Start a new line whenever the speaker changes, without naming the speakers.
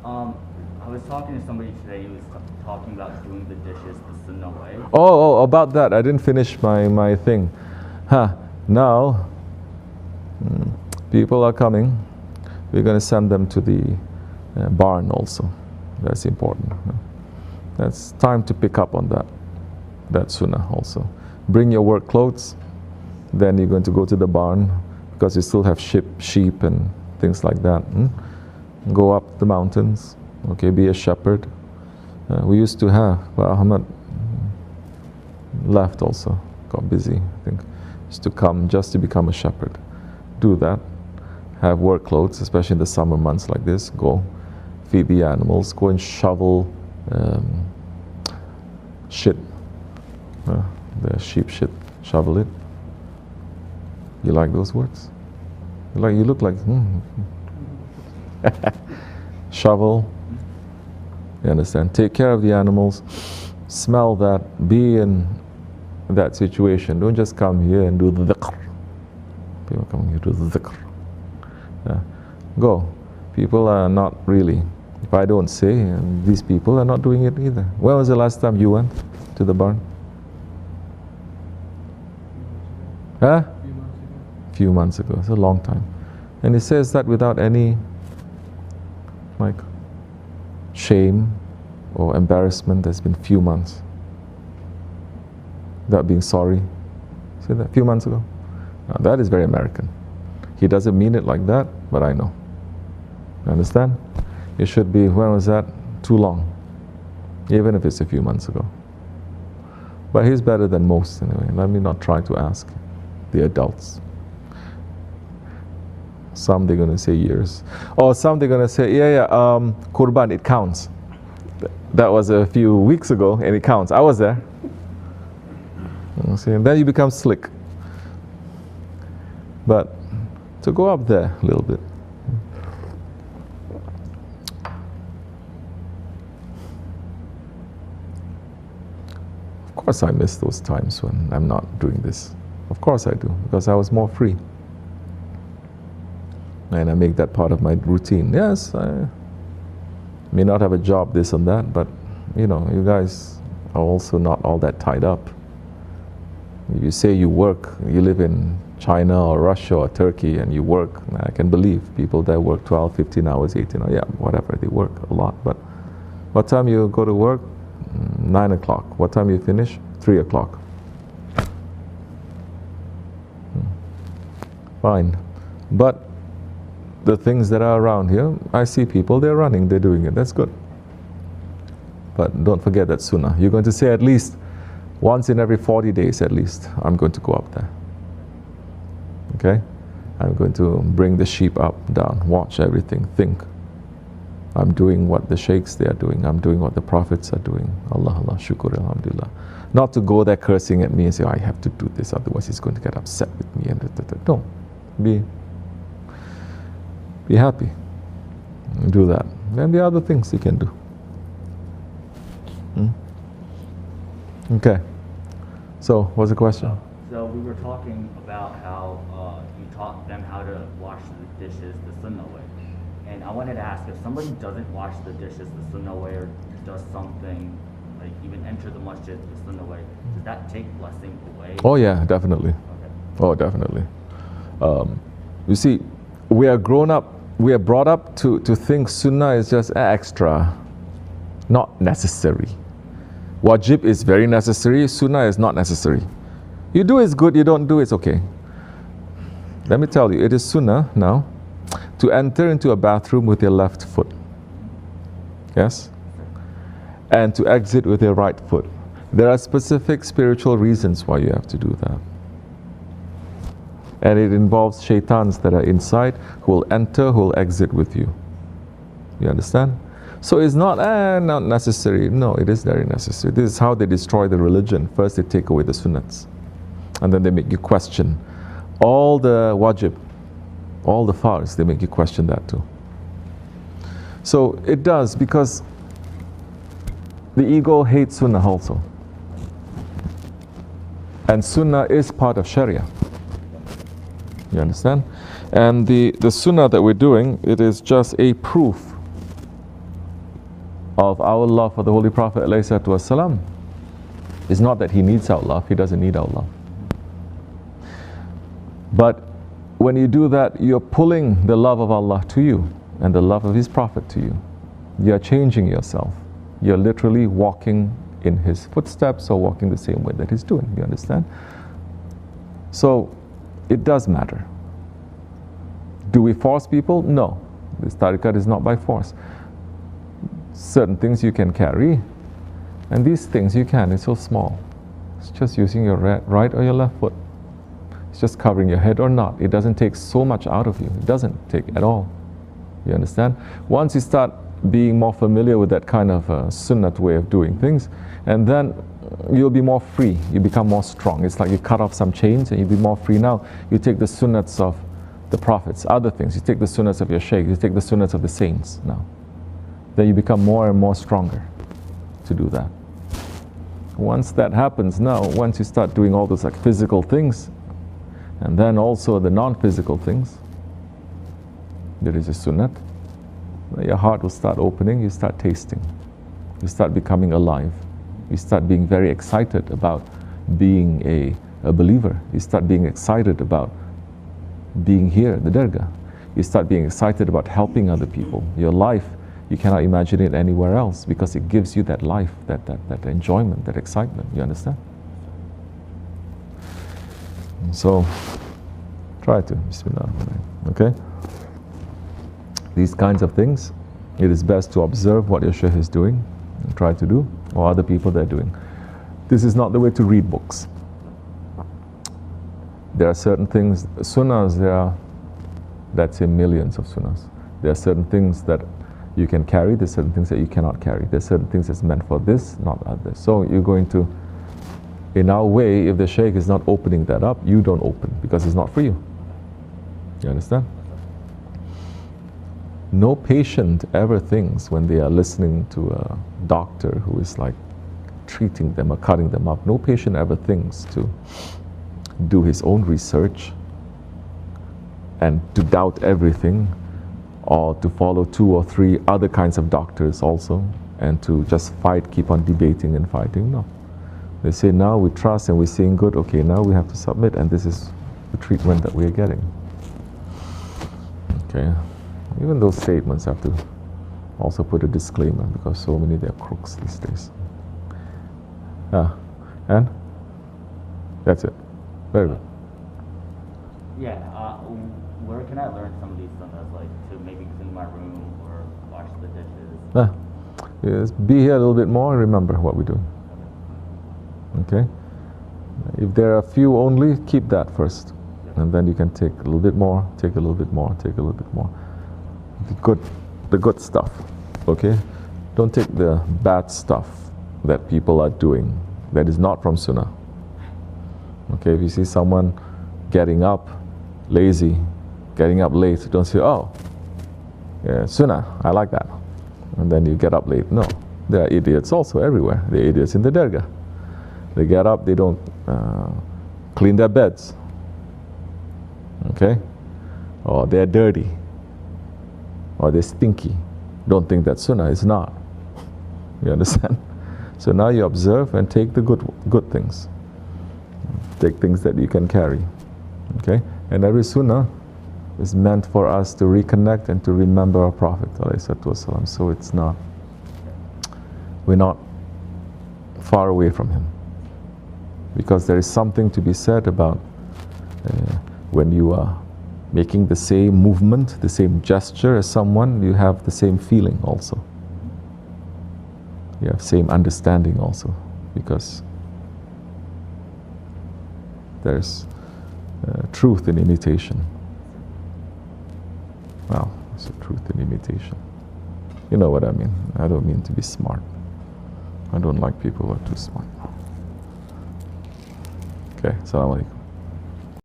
I was talking to somebody today who was talking about doing the dishes the sunnah way.
Oh, about that. I didn't finish my thing. Now, people are coming. We're going to send them to the barn also. That's important. That's time to pick up on that sunnah also. Bring your work clothes. Then you're going to go to the barn because you still have sheep and things like that. Go up the mountains. Okay, be a shepherd. We used to have, but Ahmad left also, got busy, I think. Used to come just to become a shepherd. Do that. Have work clothes, especially in the summer months like this. Go feed the animals. Go and shovel shit. The sheep shit. Shovel it. You like those words? You look like shovel. You understand? Take care of the animals. Smell that. Be in that situation. Don't just come here and do the dhikr. People come here to do the dhikr. Go. People are not really, if I don't say, these people are not doing it either. When was the last time you went to the barn? Few months ago. It's a long time. And he says that without any shame or embarrassment. There's been few months. Without being sorry. See that? Few months ago. Now, that is very American. He doesn't mean it like that, but I know. You understand? It should be, when was that? Too long. Even if it's a few months ago. But he's better than most anyway. Let me not try to ask the adults. Some they're going to say years. Or some they're going to say, Qurban, it counts. That was a few weeks ago and it counts. I was there. See, and then you become slick. But to go up there a little bit. Of course I miss those times when I'm not doing this. Of course I do, because I was more free. And I make that part of my routine. Yes, I may not have a job, this and that, but you guys are also not all that tied up. You say you work, you live in China or Russia or Turkey and you work. I can believe people that work 12, 15 hours, 18 hours, whatever, they work a lot. But what time you go to work? 9 o'clock. What time you finish? 3 o'clock. Fine. But the things that are around here, I see people, they're running, they're doing it. That's good. But don't forget that sunnah. You're going to say at least once in every 40 days at least, I'm going to go up there. Okay? I'm going to bring the sheep up, down, watch everything, think. I'm doing what the sheikhs they are doing. I'm doing what the prophets are doing. Allah, shukr, alhamdulillah. Not to go there cursing at me and say, I have to do this, otherwise he's going to get upset with me. No. Be happy. Do that. And the other things you can do. Okay. So, what's the question?
So we were talking about how you taught them how to wash the dishes the sunnah way. And I wanted to ask, if somebody doesn't wash the dishes the sunnah way or does something, like even enter the masjid the sunnah way, does that take blessing away?
Oh yeah, definitely.
Okay.
Oh, definitely. You see, we are brought up to think sunnah is just extra, not necessary. Wajib is very necessary, sunnah is not necessary. You do it's good, you don't do it's okay. Let me tell you, it is sunnah now to enter into a bathroom with your left foot. Yes? And to exit with your right foot. There are specific spiritual reasons why you have to do that. And it involves shaitans that are inside who will enter, who will exit with you. You understand? So it's not necessary. No, it is very necessary. This is how they destroy the religion. First they take away the sunnats. And then they make you question. All the wajib, all the farz, they make you question that too. So it does, because the ego hates sunnah also. And sunnah is part of sharia. You understand? And the sunnah that we're doing, it is just a proof of our love for the Holy Prophet ﷺ is not that he needs our love, he doesn't need our love. But when you do that, you're pulling the love of Allah to you and the love of His Prophet to you. You're changing yourself. You're literally walking in his footsteps or walking the same way that he's doing. You understand? So it does matter. Do we force people? No. This tariqat is not by force. Certain things you can carry, and these things you can. It's so small. It's just using your right or your left foot. It's just covering your head or not. It doesn't take so much out of you. It doesn't take at all. You understand? Once you start being more familiar with that kind of sunnat way of doing things, and then you'll be more free. You become more strong. It's like you cut off some chains and you'll be more free. Now you take the sunnats of the prophets, other things. You take the sunnats of your shaykh. You take the sunnats of the saints now. Then you become more and more stronger to do that. Once that happens now, once you start doing all those like physical things, and then also the non-physical things, there is a sunnat, your heart will start opening, you start tasting, you start becoming alive, you start being very excited about being a believer, you start being excited about being here at the dargah, you start being excited about helping other people. Your life, you cannot imagine it anywhere else because it gives you that life, that enjoyment, that excitement. You understand? So try to, bismillah, okay? These kinds of things, it is best to observe what your shaykh is doing and try to do, or other people they're doing. This is not the way to read books. There are certain things, sunnahs, there are, let's say, millions of sunnahs. There are certain things that you can carry, there's certain things that you cannot carry. There's certain things that's meant for this, not others. So you're going to, in our way, if the shaykh is not opening that up, you don't open because it's not for you. You understand? No patient ever thinks when they are listening to a doctor who is like treating them or cutting them up, no patient ever thinks to do his own research and to doubt everything, or to follow 2 or 3 other kinds of doctors also, and to just fight, keep on debating and fighting. No. They say, now we trust and we're seeing good, okay, now we have to submit, and this is the treatment that we are getting. Okay. Even those statements have to also put a disclaimer because so many, they're crooks these days. And that's it. Very good.
Yeah, where can I learn some of these sunnahs, like to maybe clean my room or wash the dishes?
Yes, be here a little bit more and remember what we're doing. Okay? If there are a few only, keep that first. And then you can take a little bit more, take a little bit more, take a little bit more. The good stuff, okay? Don't take the bad stuff that people are doing that is not from sunnah. Okay, if you see someone getting up lazy, getting up late, don't say, oh, yeah, sunnah, I like that. And then you get up late. No, there are idiots also everywhere. There are idiots in the dargah. They get up, they don't clean their beds. Okay? Or they're dirty. Or they're stinky. Don't think that's sunnah, it's not. You understand? So now you observe and take the good things. Take things that you can carry. Okay? And every sunnah is meant for us to reconnect and to remember our Prophet ﷺ. So it's not, we're not far away from him. Because there is something to be said about when you are making the same movement, the same gesture as someone, you have the same feeling also. You have same understanding also, because there's truth in imitation. Well, it's a truth in imitation. You know what I mean. I don't mean to be smart. I don't like people who are too smart. Okay, Assalamu alaikum.